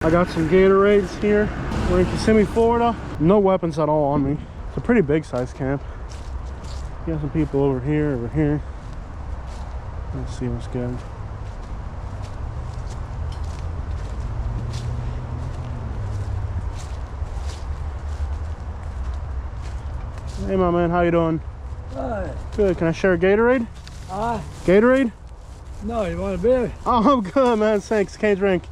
I got some Gatorades here. We're in Kissimmee, Florida. No weapons at all on me. It's a pretty big size camp. You got some people over here, over here. Let's see what's good. Hey, my man, how you doing? Hi. Good. Can I share a Gatorade? Gatorade? No, you want a beer? Oh, I'm good, man. Thanks. Can't drink.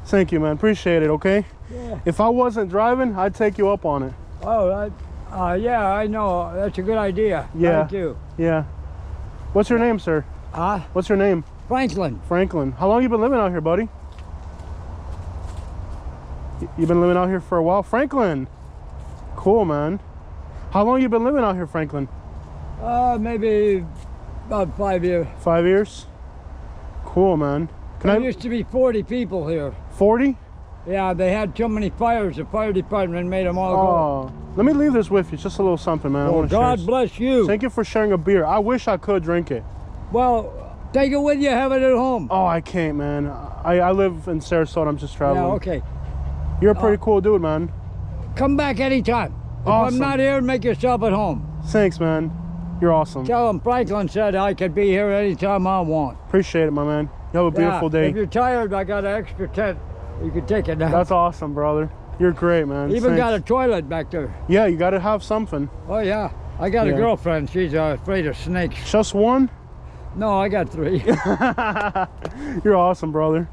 Thank you, man. Appreciate it, okay? Yeah. If I wasn't driving, I'd take you up on it. Oh, yeah, I know. That's a good idea. Yeah. Thank you. Yeah. What's your name, sir? What's your name? Franklin. Franklin. How long you been living out here, buddy? You've been living out here for a while? Franklin. Cool, man. How long you been living out here, Franklin? Maybe about 5 years. 5 years? Cool, man. There used to be 40 people here. 40? Yeah, they had too many fires. The fire department made them all go. Oh, let me leave this with you. Just a little something, man. Well, God bless you. Thank you for sharing a beer. I wish I could drink it. Well, take it with you. Have it at home. Oh, I can't, man. I live in Sarasota. I'm just traveling. Yeah, okay. You're a pretty cool dude, man. Come back anytime. If Awesome. I'm not here, make yourself at home. Thanks, man. You're awesome. Tell them Franklin said I could be here anytime I want. Appreciate it, my man. You have a beautiful day. If you're tired, I got an extra tent. You can take it now. That's awesome, brother. You're great, man. Even got a toilet back there. Yeah, you got to have something. Oh, yeah. I got a girlfriend. She's afraid of snakes. Just one? No, I got 3. You're awesome, brother.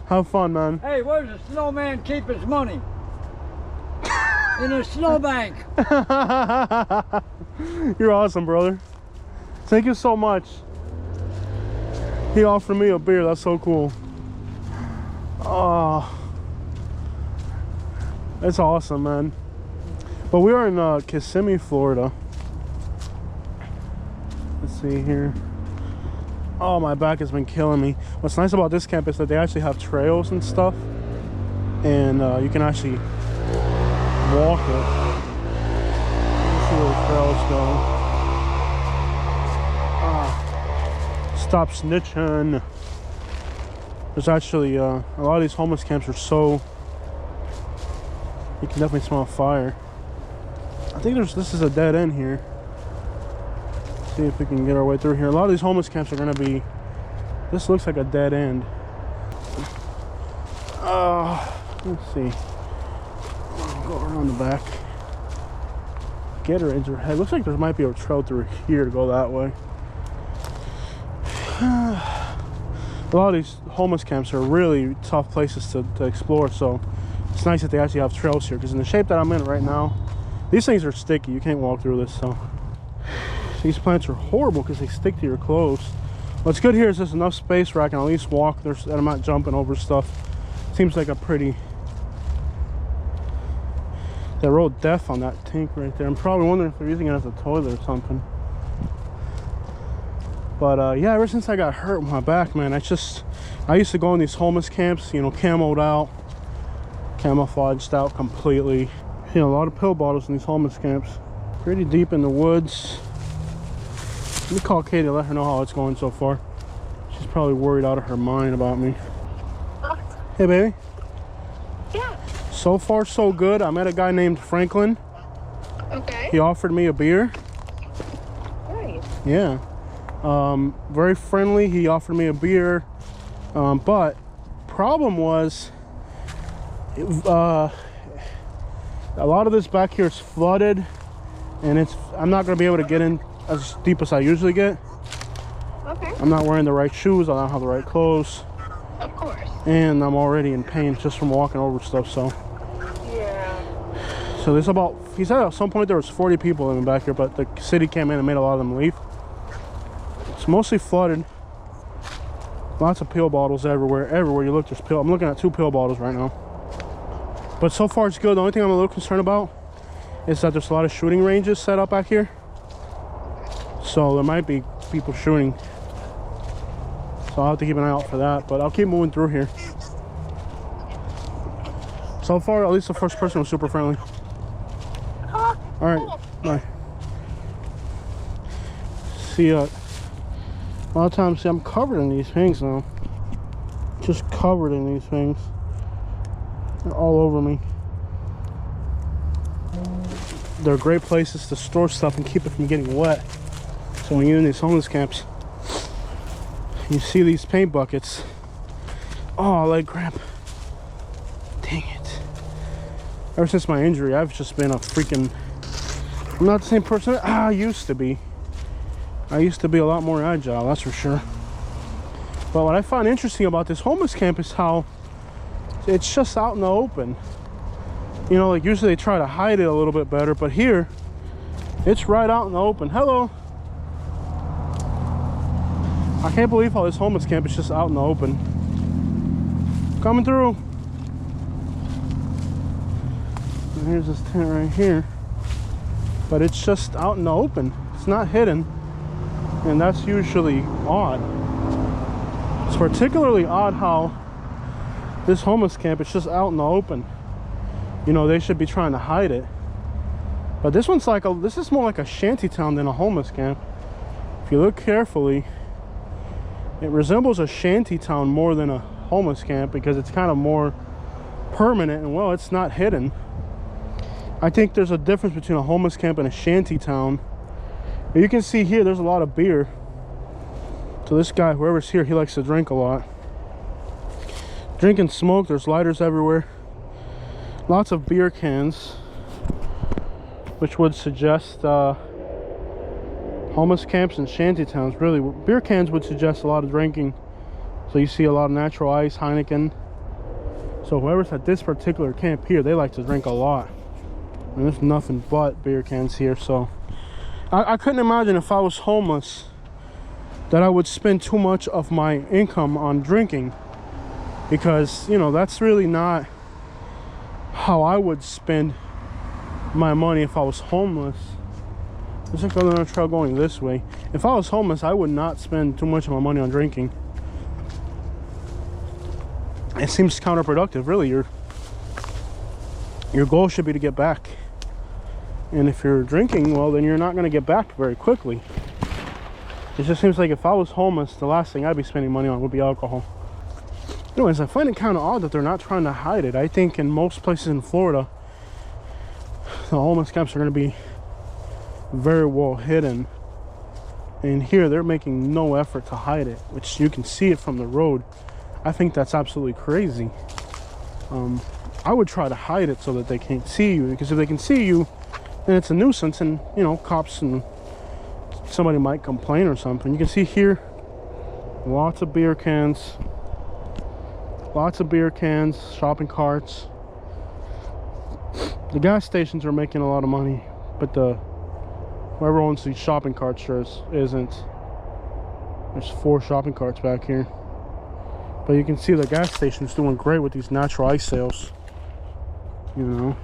Have fun, man. Hey, where's the snowman keep his money? In a snowbank. You're awesome, brother. Thank you so much. He offered me a beer. That's so cool. Oh, that's awesome, man. But we are in Kissimmee, Florida. Let's see here. Oh, my back has been killing me. What's nice about this camp is that they actually have trails and stuff, and you can actually walk it. Let's see where the trails go. Stop snitching. There's actually a lot of these homeless camps are so, you can definitely smell fire. I think this is a dead end here. Let's see if we can get our way through here. A lot of these homeless camps are gonna be, this looks like a dead end. Let's see. I'll go around the back. Gatorades are head. Looks like there might be a trail through here to go that way. A lot of these homeless camps are really tough places to explore, so it's nice that they actually have trails here, because in the shape that I'm in right now, these things are sticky. You can't walk through this. So these plants are horrible because they stick to your clothes. What's good here is there's enough space where I can at least walk, and I'm not jumping over stuff. Seems like a pretty, they wrote death on that tank right there. I'm probably wondering if they're using it as a toilet or something. But yeah, ever since I got hurt with my back, man, I used to go in these homeless camps, you know, camoed out, camouflaged out completely. You know, a lot of pill bottles in these homeless camps. Pretty deep in the woods. Let me call Katie to let her know how it's going so far. She's probably worried out of her mind about me. Hey, baby. Yeah. So far, so good. I met a guy named Franklin. Okay. He offered me a beer. Nice. Yeah. Very friendly. He offered me a beer, but problem was a lot of this back here is flooded, and I'm not going to be able to get in as deep as I usually get. Okay. I'm not wearing the right shoes. I don't have the right clothes. Of course. And I'm already in pain just from walking over stuff. So yeah. So there's about, he said at some point there was 40 people living back here, but the city came in and made a lot of them leave. It's mostly flooded. Lots of pill bottles everywhere. Everywhere you look, there's pill. I'm looking at 2 pill bottles right now. But so far it's good. The only thing I'm a little concerned about is that there's a lot of shooting ranges set up back here. So there might be people shooting. So I'll have to keep an eye out for that. But I'll keep moving through here. So far, at least the first person was super friendly. All right, bye. See, a lot of times, see, I'm covered in these things now. Just covered in these things. They're all over me. They're great places to store stuff and keep it from getting wet. So when you're in these homeless camps, you see these paint buckets. Oh, leg cramp. Dang it. Ever since my injury, I've just been a freaking... I'm not the same person I used to be. I used to be a lot more agile, that's for sure. But what I find interesting about this homeless camp is how it's just out in the open. You know, like usually they try to hide it a little bit better, but here, it's right out in the open. Hello. I can't believe how this homeless camp is just out in the open. Coming through. And here's this tent right here. But it's just out in the open. It's not hidden. And that's usually odd. It's particularly odd how this homeless camp is just out in the open. You know, they should be trying to hide it. But this one's like this is more like a shanty town than a homeless camp. If you look carefully, it resembles a shanty town more than a homeless camp because it's kind of more permanent and, well, it's not hidden. I think there's a difference between a homeless camp and a shanty town. You can see here there's a lot of beer. So this guy, whoever's here, he likes to drink a lot. Drink and smoke. There's lighters everywhere. Lots of beer cans, which would suggest homeless camps and shanty towns. Really, beer cans would suggest a lot of drinking. So you see a lot of natural ice, Heineken. So whoever's at this particular camp here, they like to drink a lot. And there's nothing but beer cans here. So I couldn't imagine if I was homeless that I would spend too much of my income on drinking, because, you know, that's really not how I would spend my money if I was homeless. There's another trail going this way. If I was homeless, I would not spend too much of my money on drinking. It seems counterproductive, really. Your goal should be to get back. And if you're drinking, well, then you're not going to get back very quickly. It just seems like if I was homeless, the last thing I'd be spending money on would be alcohol. Anyways, I find it kind of odd that they're not trying to hide it. I think in most places in Florida, the homeless camps are going to be very well hidden. And here, they're making no effort to hide it, which you can see it from the road. I think that's absolutely crazy. I would try to hide it so that they can't see you, because if they can see you, then it's a nuisance, and, you know, cops and somebody might complain or something. You can see here lots of beer cans, shopping carts. The gas stations are making a lot of money, but whoever owns these shopping carts sure isn't. There's 4 shopping carts back here, but you can see the gas station's doing great with these natural ice sales, you know.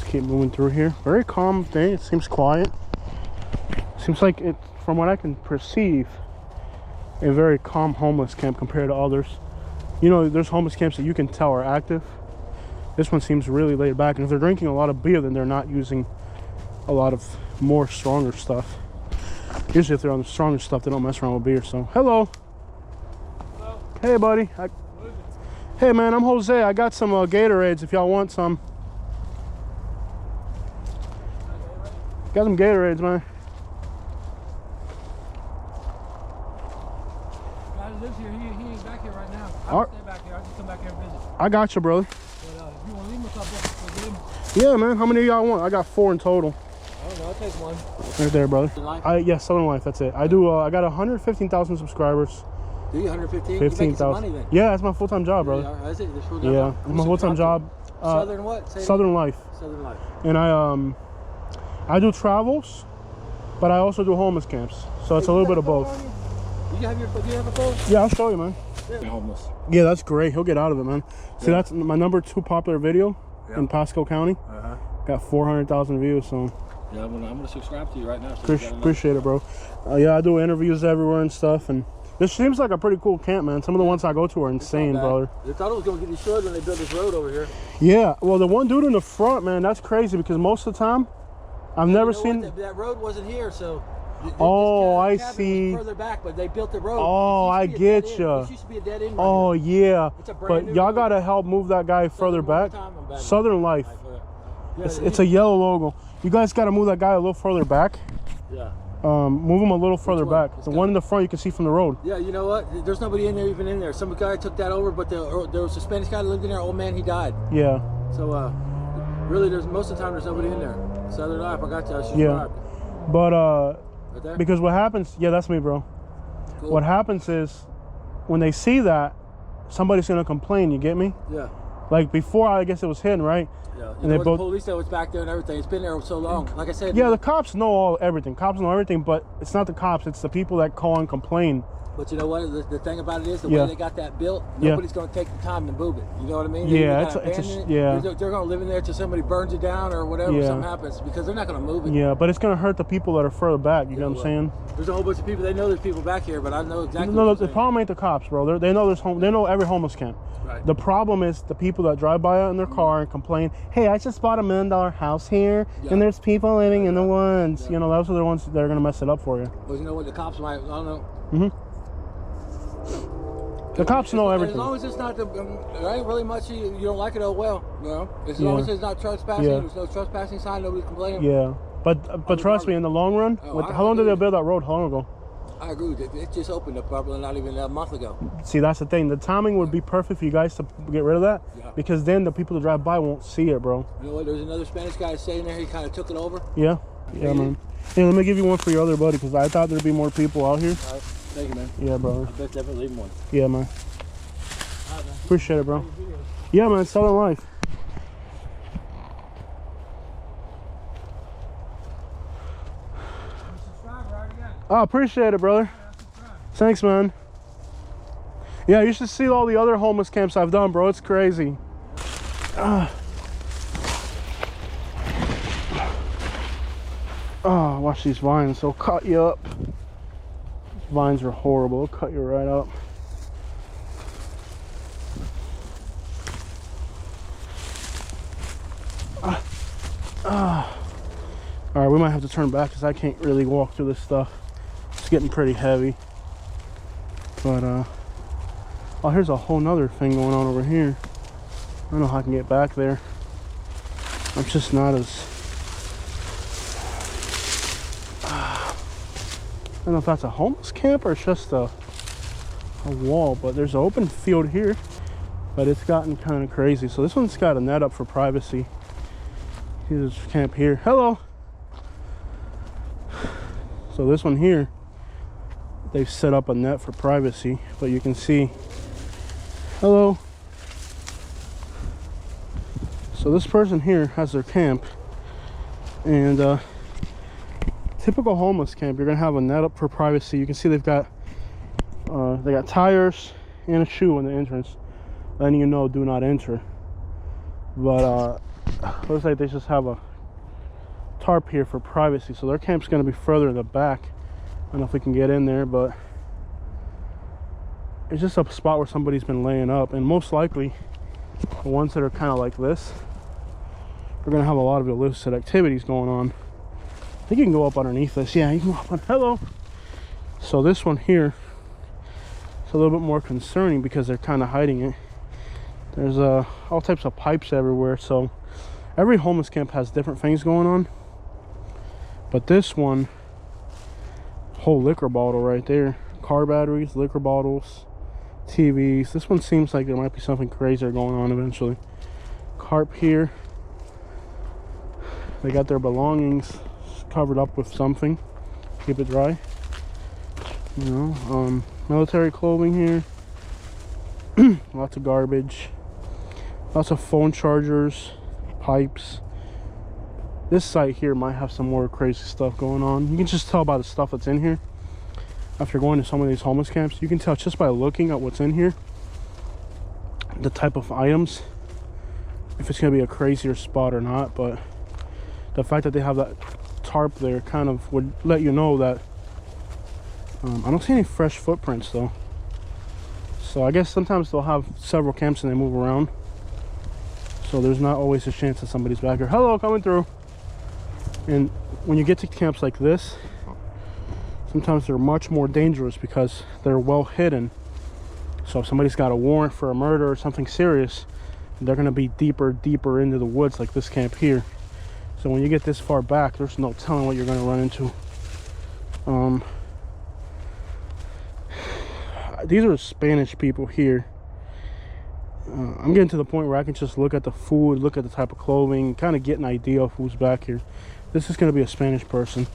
Keep moving through here. Very calm day. It seems quiet. Seems like it, from what I can perceive, a very calm homeless camp compared to others. You know, there's homeless camps that you can tell are active. This one seems really laid back, and if they're drinking a lot of beer, then they're not using a lot of more stronger stuff. Usually if they're on the stronger stuff, they don't mess around with beer. So hello. Hello. Hey buddy. Hey man, I'm Jose. I got some Gatorades if y'all want some. Got some Gatorades, man. Guy who lives here, he ain't back here right now. I don't stay back here. I just come back here and visit. I got you, brother. But if you want to leave him a couple, we'll get him. Yeah, man. How many of y'all want? I got 4 in total. I don't know. I'll take one. Right there, brother. Yeah, Southern Life. That's it. I do. I got 115,000 subscribers. Do you 115? 15,000. Yeah, that's my full-time job, brother. Yeah, is it? This full-time Yeah, job? it's my full-time job. Southern what? Say Southern Life. Southern Life. And I do travels, but I also do homeless camps. So it's a little bit of both. Do you have a phone? Yeah, I'll show you, man. Yeah. Homeless. Yeah, that's great. He'll get out of it, man. See, that's my number 2 popular video in Pasco County. Got 400,000 views, so. Yeah, I'm gonna subscribe to you right now. So appreciate it, bro. Yeah, I do interviews everywhere and stuff, and this seems like a pretty cool camp, man. Some of the ones I go to are insane, brother. They thought it was gonna get destroyed when they built this road over here. Yeah, well, the one dude in the front, man, that's crazy, because most of the time, I've never seen... That road wasn't here, so Oh, I cabin was see. further back, but they built the road. Oh, I get ya. This used to be a dead end. Right Oh here. yeah, It's a brand but new y'all road. gotta help move that guy further back. Southern Life. Yeah, It's a yellow logo. You guys gotta move that guy a little further back. Yeah. Move him a little further one? back. This The guy? one in the front you can see from the road. Yeah, you know what? There's nobody in there, even in there. Some guy took that over, but there was a Spanish guy that lived in there. Old man, he died. Yeah. So really, there's most of the time there's nobody in there. Southern Life, I got you. I should Yeah. But Right there? because what happens? Yeah, that's me, bro. Cool. What happens is when they see that, somebody's gonna complain. You get me? Yeah. Like before, I guess it was hidden, right? Yeah. And they The both. police that was back there and everything. It's been there so long. Like I said. Yeah, the cops know everything. Cops know everything, but it's not the cops. It's the people that call and complain. But you know what? The thing about it is the Yeah. way they got that built. Yeah. Nobody's going to take the time to move it. You know what I mean? Yeah, They it's gotta a abandon it. yeah. They're going to live in there till somebody burns it down or whatever. Yeah. Something happens because they're not going to move it. Yeah, but it's gonna hurt the people that are further back. You know what I'm saying? There's a whole bunch of people. They know there's people back here, but I know exactly. No, what the you're saying. problem ain't the cops, bro. They know They know every homeless camp. Right. The problem is the people that drive by in their car and complain, "Hey, I just bought $1 million house here, Yeah. and there's people living in the woods." Yeah. You know, those are the ones that are gonna mess it up for you. Well, you know what? The cops might. I don't know. The cops know everything. As long as it's not the, there ain't really much you don't like it. Oh well, you know. As long as it's not trespassing, Yeah. there's no trespassing sign. Nobody's complaining. Yeah, but trust me, in the long run, how long did they build that road? How long ago? I agree with it. It just opened up probably not even a month ago. See, that's the thing. The timing would be perfect for you guys to get rid of that, Yeah. because then the people that drive by won't see it, bro. You know what? There's another Spanish guy staying there. He kind of took it over. Yeah, yeah, man. Hey, let me give you one for your other buddy, because I thought there'd be more people out here. All right. Thank you, man. Yeah, brother. I bet definitely leave one. Yeah, man. All right, man. Appreciate it, bro. Yeah, man. Southern Life. Oh, appreciate it, brother. Thanks, man. Yeah, you should see all the other homeless camps I've done, bro. It's crazy. Oh, watch these vines. They'll cut you up. Vines are horrible. They'll cut you right up. All right, we might have to turn back because I can't really walk through this stuff. It's getting pretty heavy. But oh, here's a whole nother thing going on over here. I don't know how I can get back there. I'm just not as I don't know if that's a homeless camp or it's just a wall, but there's an open field here, but it's gotten kind of crazy. So this one's got a net up for privacy. Here's camp here. Hello. So this one here, they've set up a net for privacy, but you can see, hello. So this person here has their camp, and typical homeless camp, you're gonna have a net up for privacy. You can see they got tires and a shoe in the entrance, letting you know do not enter. But looks like they just have a tarp here for privacy, so their camp's going to be further in the back. I don't know if we can get in there, but it's just a spot where somebody's been laying up, and most likely the ones that are kind of like this are going to have a lot of illicit activities going on. I think you can go up underneath this. Yeah, you can go up on. Hello. So this one here, it's a little bit more concerning because they're kind of hiding it. There's all types of pipes everywhere, so every homeless camp has different things going on. But this one, whole liquor bottle right there, car batteries, liquor bottles, TVs. This one seems like there might be something crazier going on eventually. Carp here. They got their belongings covered up with something, keep it dry. You know, military clothing here. Lots of garbage. Lots of phone chargers, pipes. This site here might have some more crazy stuff going on. You can just tell by the stuff that's in here. After going to some of these homeless camps, you can tell just by looking at what's in here, the type of items, if it's going to be a crazier spot or not. But the fact that they have that tarp there kind of would let you know that I don't see any fresh footprints though. So I guess sometimes they'll have several camps and they move around, so there's not always a chance that somebody's back here. Hello, coming through. And when you get to camps like this, sometimes they're much more dangerous because they're well hidden. So if somebody's got a warrant for a murder or something serious, they're going to be deeper into the woods, like this camp here. So when you get this far back, there's no telling what you're going to run into. These are Spanish people here. I'm getting to the point where I can just look at the food, look at the type of clothing, kind of get an idea of who's back here. This is going to be a Spanish person,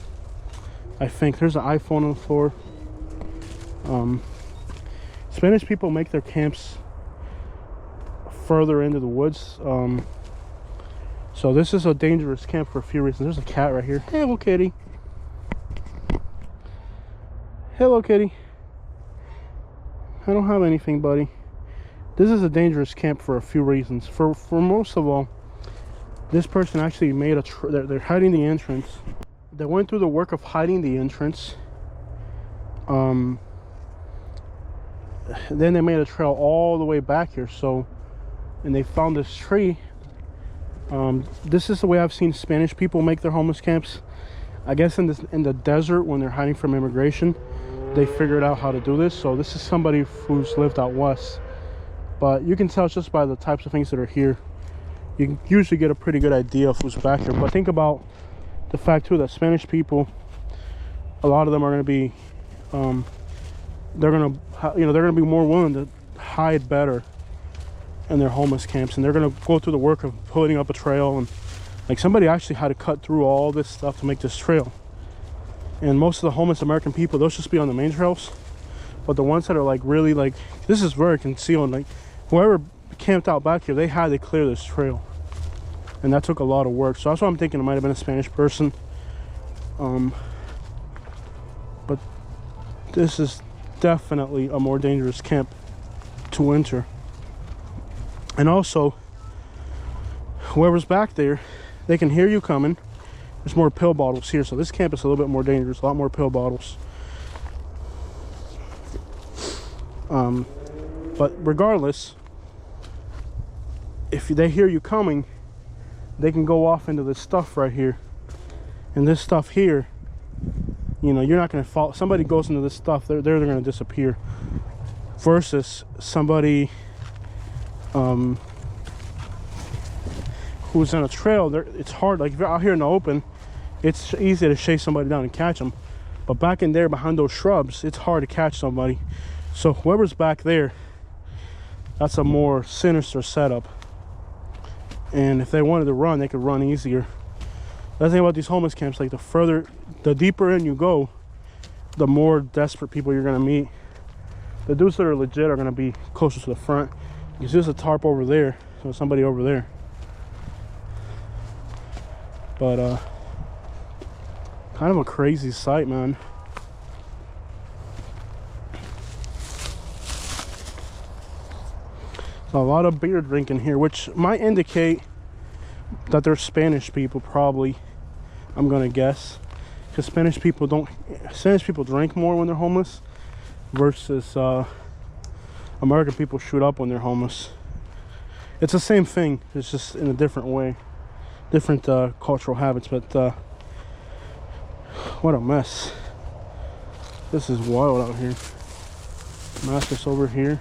I think. There's an iPhone on the floor. Spanish people make their camps further into the woods. So this is a dangerous camp for a few reasons. There's a cat right here. Hello, kitty. Hello, kitty. I don't have anything, buddy. This is a dangerous camp for a few reasons. For most of all, this person actually made a they're hiding the entrance. They went through the work of hiding the entrance. Then they made a trail all the way back here. So, and they found this tree. This is the way I've seen Spanish people make their homeless camps. I guess in the desert, when they're hiding from immigration, they figured out how to do this. So this is somebody who's lived out west, but you can tell just by the types of things that are here. You can usually get a pretty good idea of who's back here. But think about the fact too that Spanish people, a lot of them are going to be they're going to be more willing to hide better in their homeless camps, and they're going to go through the work of putting up a trail. And like, somebody actually had to cut through all this stuff to make this trail. And most of the homeless American people, they'll just be on the main trails. But the ones that are like really like, this is very concealed. Like, whoever camped out back here, they had to clear this trail, and that took a lot of work. So that's why I'm thinking it might have been a Spanish person. But this is definitely a more dangerous camp to enter. And also, whoever's back there, they can hear you coming. There's more pill bottles here, so this camp is a little bit more dangerous. A lot more pill bottles. But regardless, if they hear you coming, they can go off into this stuff right here. And this stuff here, you know, you're not going to fall. Somebody goes into this stuff, they're going to disappear. Versus somebody who's on a trail. It's hard. Like, if you're out here in the open, it's easy to chase somebody down and catch them. But back in there behind those shrubs, it's hard to catch somebody. So whoever's back there, that's a more sinister setup. And if they wanted to run, they could run easier. The thing about these homeless camps, like, the deeper in you go, the more desperate people you're gonna meet. The dudes that are legit are gonna be closer to the front. Because there's a tarp over there, so somebody over there. But kind of a crazy sight, man. A lot of beer drinking here, which might indicate that they're Spanish people, probably. I'm gonna guess, because Spanish people drink more when they're homeless, versus American people shoot up when they're homeless. It's the same thing, it's just in a different way, different cultural habits. But what a mess. This is wild out here. Mattress over here.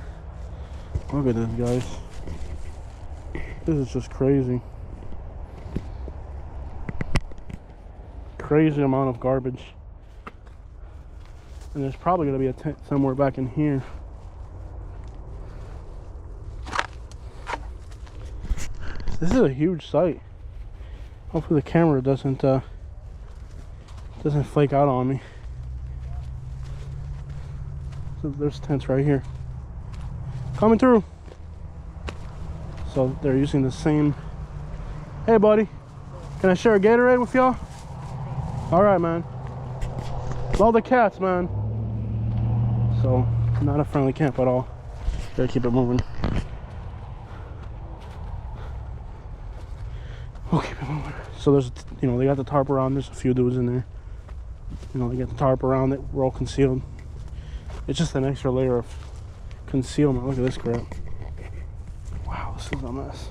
Look at this, guys. This is just crazy. Crazy amount of garbage. And there's probably going to be a tent somewhere back in here. This is a huge site. Hopefully the camera doesn't flake out on me. So there's tents right here. Coming through. So they're using the same. Hey, buddy. Can I share a Gatorade with y'all? All right, man. Love the cats, man. So, not a friendly camp at all. Gotta keep it moving. We'll keep it moving. So there's, you know, they got the tarp around. There's a few dudes in there. You know, they got the tarp around it. We're all concealed. It's just an extra layer of concealment. Look at this crap. Wow, this is a mess.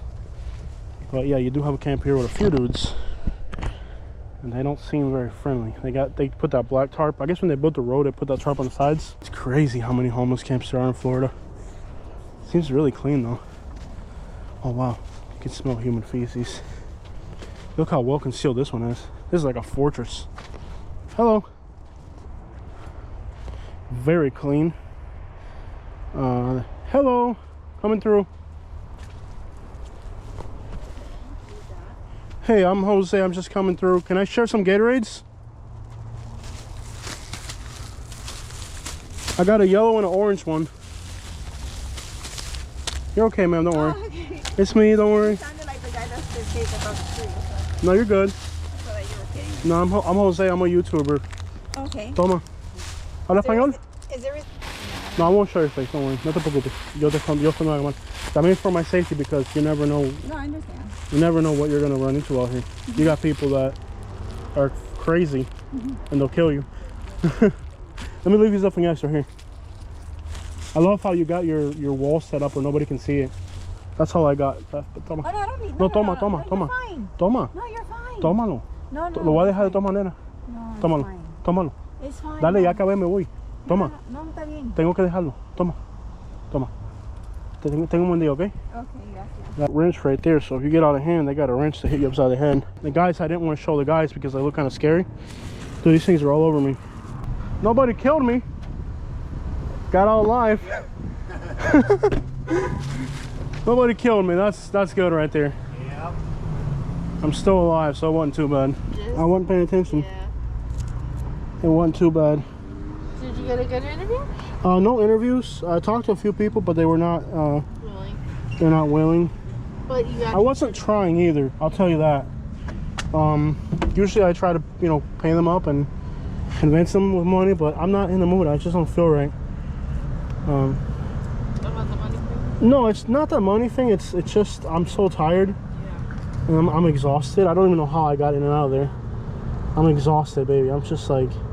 But yeah, you do have a camp here with a few dudes. and they don't seem very friendly. They put that black tarp. I guess when they built the road, they put that tarp on the sides. It's crazy how many homeless camps there are in Florida. Seems really clean though. Oh wow, you can smell human feces. Look how well concealed this one is. This is like a fortress. Hello. Very clean. Hello, coming through. Hey, I'm Jose. I'm just coming through. Can I share some Gatorades? I got a yellow and an orange one. You're okay, ma'am. Don't worry. Okay. It's me. Don't worry. You sounded like the guy that's the case across the street. So No, you're good. I thought that you were kidding. No, I'm Jose. I'm a YouTuber. Okay. Toma. ¿Habla español? Is there? No, I won't show your face. Don't worry. No te preocupes. Yo te mando. That means for my safety because you never know. No, I understand. You never know what you're gonna run into out here. You got people that are crazy and they'll kill you. Let me leave you something extra here. I love how you got your wall set up where nobody can see it. That's all I got. Toma. Oh, no, I don't need. No, toma. No, you're fine. Toma. No, you're fine. Tómalo. No, no. Lo voy a dejar de tomar, nena. No, it's Tómalo. fine. Tómalo. It's fine. Dale, no. ya acabé, me voy. Toma. No, está bien. Tengo que dejarlo. Toma. Toma. Tengo un buen día, okay? Okay, gracias. That wrench right there, so if you get out of hand, they got a wrench to hit you upside the head. The guys, I didn't want to show the guys because they look kind of scary. Dude, these things are all over me. Nobody killed me. Got out alive. Nobody killed me. That's good right there. Yep. I'm still alive, so it wasn't too bad. Yes. I wasn't paying attention. Yeah. It wasn't too bad. Did you get a good interview? No interviews. I talked to a few people, but they were not. Willing. They're not willing. But you got. I wasn't trying either. I'll tell you that. Usually I try to, pay them up and convince them with money, but I'm not in the mood. I just don't feel right. What about the money thing? No, it's not the money thing. It's just I'm so tired Yeah. and I'm exhausted. I don't even know how I got in and out of there. I'm exhausted, baby. I'm just like.